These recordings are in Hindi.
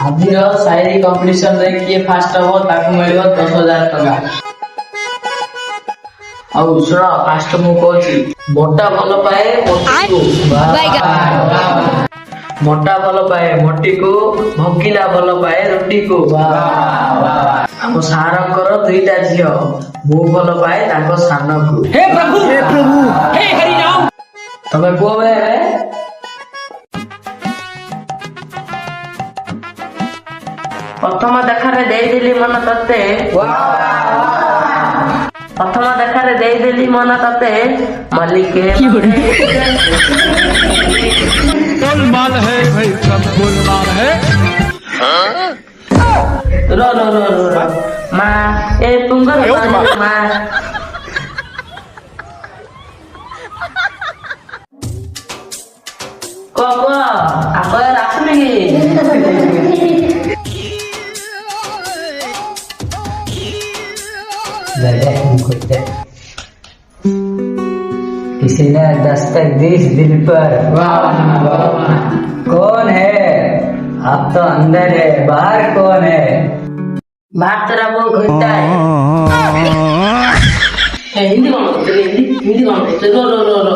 ଆଜିର ସାଇରୀ କମ୍ପିଟିସନ ରେ କିଏ ଫାଷ୍ଟ ହବ ତାକୁ ମିଳିବ 10,000 ଟଙ୍କା। ଆଉ ଶୁଣ ଫାଷ୍ଟ ମୁଁ କହୁଛି, ମୋଟା ଭଲ ପାଏ ମୋଟିକୁ, ମୋଟା ଭଲ ପାଏ ମୋଟିକୁ, ଭୋକିଲା ଭଲ ପାଏ ରୁଟିକୁ। ଆମ ସାରଙ୍କର 2ଟା ଝିଅ, ମୁଁ ଭଲ ପାଏ ତାଙ୍କ ସାନକୁ। हे प्रभु हे हरि राम। ତମେ କୁହ ବେ। प्रथम देखारे देइदेली मन तते, प्रथम देखारे देइदेली मन तते, मलिके गोलमाल है भाई, सब गोलमाल है। रो रो रो रो माँ ए पुंगर माँ को आप आसुनी कि किसी ने दस्तक दी इस दिल पर। कौन है? अब तो अंदर है, बाहर कौन है? बाहर तेरा वो घुसता है। हिंदी कौन हिंदी कौन रो रो रो रो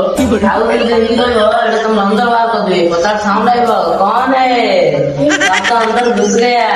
आओ हिंदी रो ये तुम अंदर बाहर कर दे पता साउंड आएगा कौन है? आप तो अंदर घुस गया।